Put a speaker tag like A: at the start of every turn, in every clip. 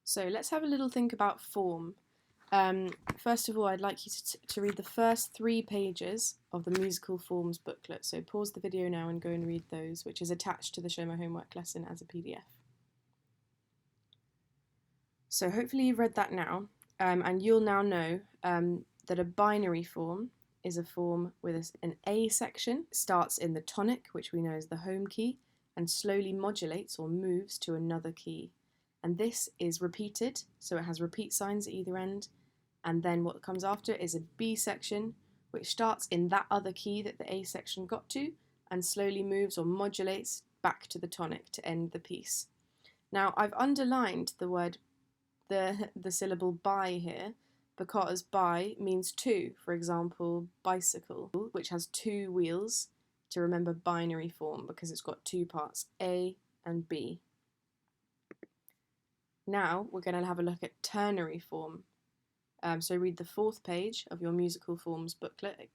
A: So let's have a little think about form. First of all, I'd like you to read the first 3 pages of the musical forms booklet. So pause the video now and go and read those, which is attached to the Show My Homework lesson as a PDF. So hopefully you've read that now, and you'll now know that a binary form is a form with an A section, starts in the tonic, which we know is the home key, and slowly modulates or moves to another key. And this is repeated, so it has repeat signs at either end, and then what comes after is a B section, which starts in that other key that the A section got to, and slowly moves or modulates back to the tonic to end the piece. Now, I've underlined the syllable by here, because by means two. For example, bicycle, which has 2 wheels, to remember binary form because it's got 2 parts, A and B. Now we're going to have a look at ternary form. So read the 4th page of your musical forms booklet.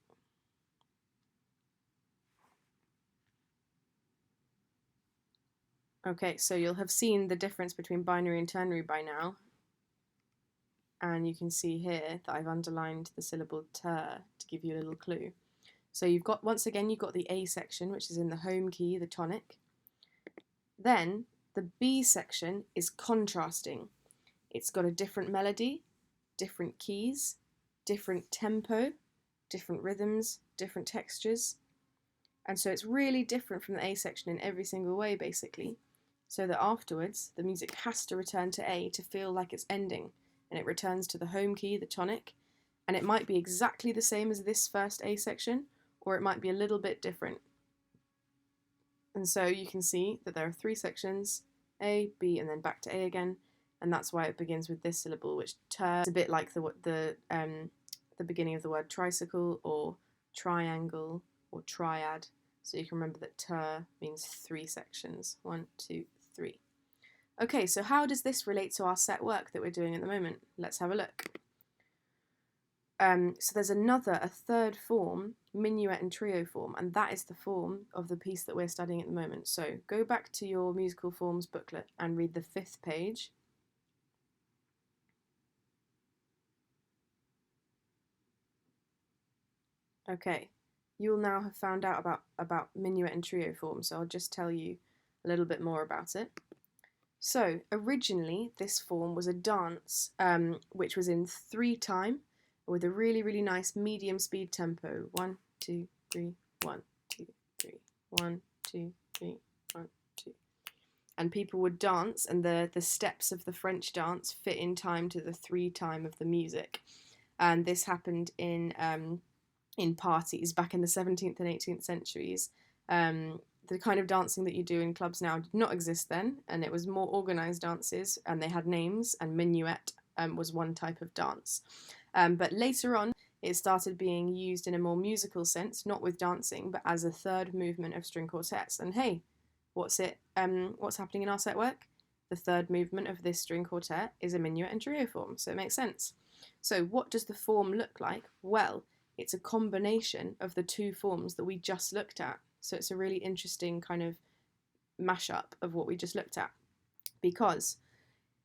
A: Okay, so you'll have seen the difference between binary and ternary by now. And you can see here that I've underlined the syllable ter to give you a little clue. So you've got, once again, you've got the A section, which is in the home key, the tonic. Then the B section is contrasting. It's got a different melody, different keys, different tempo, different rhythms, different textures. And so it's really different from the A section in every single way, basically. So that afterwards, the music has to return to A to feel like it's ending. And it returns to the home key, the tonic. And it might be exactly the same as this first A section, or it might be a little bit different. And so you can see that there are 3 sections, A, B, and then back to A again. And that's why it begins with this syllable, which is a bit like the beginning of the word tricycle or triangle or triad. So you can remember that ter means 3 sections. 1, 2, 3. Okay, so how does this relate to our set work that we're doing at the moment? Let's have a look. So there's a third form, minuet and trio form, and that is the form of the piece that we're studying at the moment. So go back to your musical forms booklet and read the 5th page. Okay, you'll now have found out about minuet and trio form, so I'll just tell you a little bit more about it. So originally this form was a dance which was in 3 time with a really, really nice medium speed tempo. 1, 2, 3, 1, 2, 3, 1, 2, 3, 1, 2. And people would dance, and the steps of the French dance fit in time to the 3 time of the music. And this happened in parties back in the 17th and 18th centuries. The kind of dancing that you do in clubs now did not exist then, and it was more organised dances, and they had names, and minuet was one type of dance. But later on, it started being used in a more musical sense, not with dancing, but as a 3rd movement of string quartets. And hey, what's happening in our set work? The 3rd movement of this string quartet is a minuet and trio form, so it makes sense. So what does the form look like? Well, it's a combination of the 2 forms that we just looked at. So it's a really interesting kind of mashup of what we just looked at, because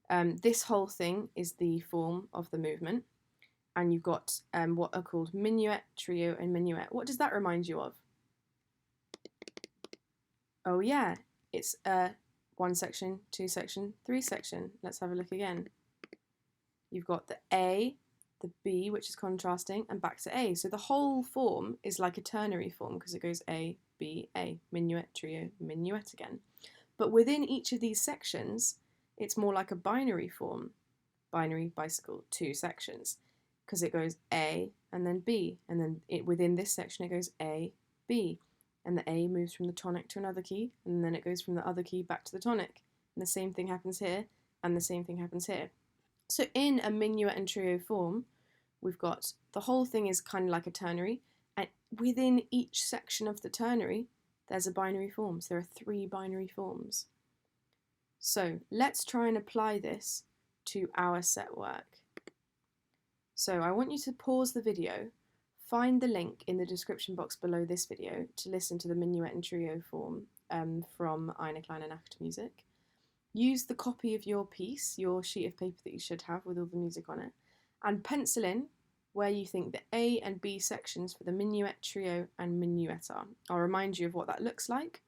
A: this whole thing is the form of the movement, and you've got what are called minuet, trio, and minuet. What does that remind you of? Oh yeah, it's 1 section, 2 section, 3 section. Let's have a look again. You've got the A, the B, which is contrasting, and back to A. So the whole form is like a ternary form because it goes A, B, A, minuet, trio, minuet again. But within each of these sections, it's more like a binary form. Binary, bicycle, 2 sections. Because it goes A and then B. And then within this section, it goes A, B. And the A moves from the tonic to another key, and then it goes from the other key back to the tonic. And the same thing happens here, and the same thing happens here. So in a minuet and trio form, we've got the whole thing is kind of like a ternary, and within each section of the ternary, there's a binary form. So there are 3 binary forms. So let's try and apply this to our set work. So I want you to pause the video, find the link in the description box below this video to listen to the minuet and trio form from Eine, Kleine, Nachtmusik. use the copy of your piece, your sheet of paper that you should have with all the music on it, and pencil in where you think the A and B sections for the minuet, trio, and minuet are. I'll remind you of what that looks like.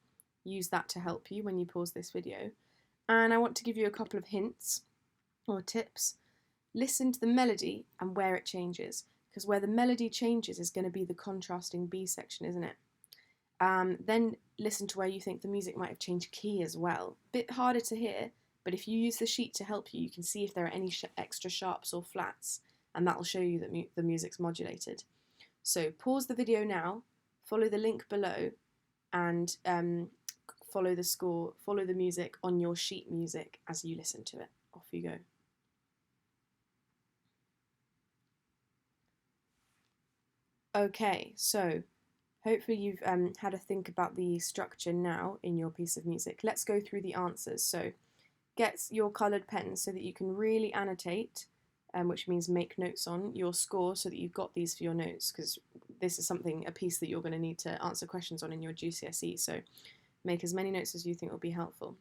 A: Use that to help you when you pause this video. And I want to give you a couple of hints or tips. Listen to the melody and where it changes, because where the melody changes is going to be the contrasting B section, isn't it? Then listen to where you think the music might have changed key as well. Bit harder to hear, but if you use the sheet to help you, you can see if there are any extra sharps or flats, and that'll show you that the music's modulated. So pause the video now, follow the link below, and follow the score, follow the music on your sheet music as you listen to it. Off you go. Okay, so hopefully you've had a think about the structure now in your piece of music. Let's go through the answers. So get your coloured pens so that you can really annotate, which means make notes on your score so that you've got these for your notes, because this is a piece that you're going to need to answer questions on in your GCSE. So make as many notes as you think will be helpful.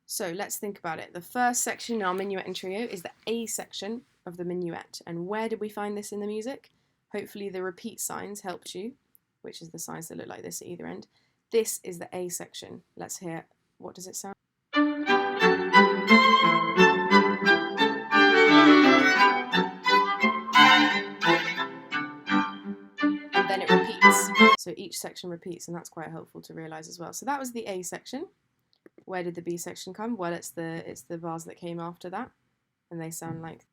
A: So let's think about it. The first section in our minuet and trio is the A section of the minuet. And where did we find this in the music? Hopefully the repeat signs helped you, which is the signs that look like this at either end. This is the A section. Let's hear, what does it sound? And then it repeats. So each section repeats, and that's quite helpful to realise as well. So that was the A section. Where did the B section come? Well, it's the bars that came after that, and they sound like.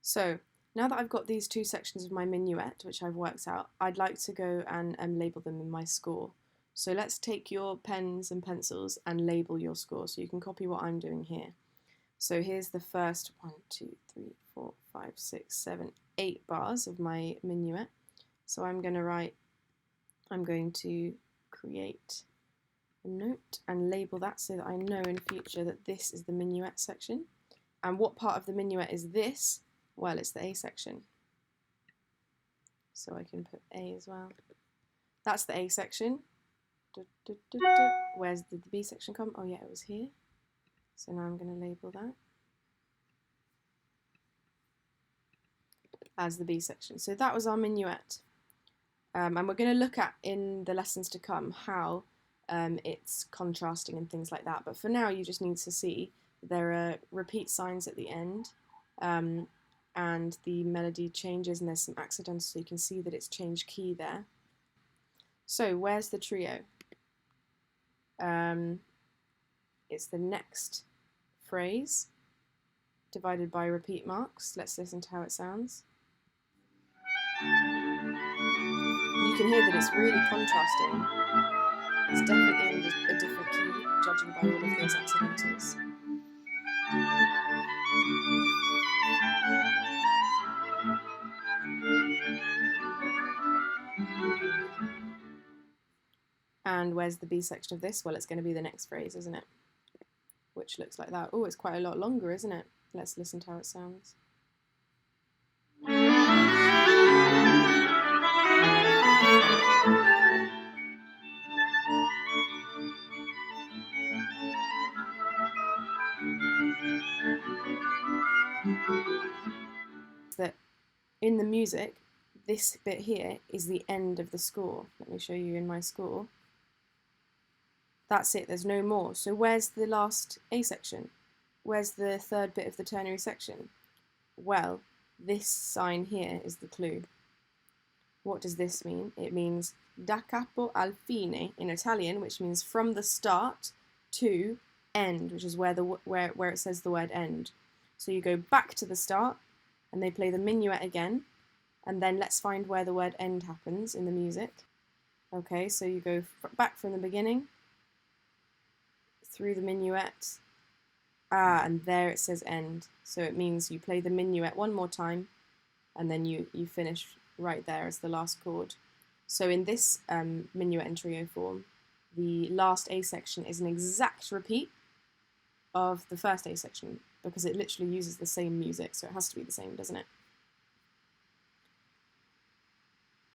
A: So now that I've got these two sections of my minuet, which I've worked out, I'd like to go and label them in my score. So let's take your pens and pencils and label your score so you can copy what I'm doing here. So here's the first 1, 2, 3, 4, 5, 6, 7, 8 bars of my minuet. So I'm going to create a note and label that so that I know in future that this is the minuet section. And what part of the minuet is this? Well, it's the A section. So I can put A as well. That's the A section. Where's the B section come? Oh yeah, it was here. So now I'm going to label that as the B section. So that was our minuet. And we're going to look at in the lessons to come how it's contrasting and things like that. But for now, you just need to see there are repeat signs at the end, and the melody changes, and there's some accidentals, so you can see that it's changed key there. So where's the trio? It's the next phrase divided by repeat marks. Let's listen to how it sounds. You can hear that it's really contrasting. It's definitely in a different key, judging by all of those accidentals. And where's the B section of this? Well, it's going to be the next phrase, isn't it? Which looks like that. Oh, it's quite a lot longer, isn't it? Let's listen to how it sounds. That in the music, this bit here is the end of the score. Let me show you in my score. That's it, there's no more. So where's the last A section? Where's the third bit of the ternary section? Well, this sign here is the clue. What does this mean? It means da capo al fine in Italian, which means from the start to end, which is where it says the word end. So you go back to the start, and they play the minuet again, and then let's find where the word end happens in the music. Okay, so you go back from the beginning, through the minuet, and there it says end. So it means you play the minuet one more time, and then you finish right there as the last chord. So in this minuet and trio form, the last A section is an exact repeat of the first A section because it literally uses the same music, so it has to be the same, doesn't it?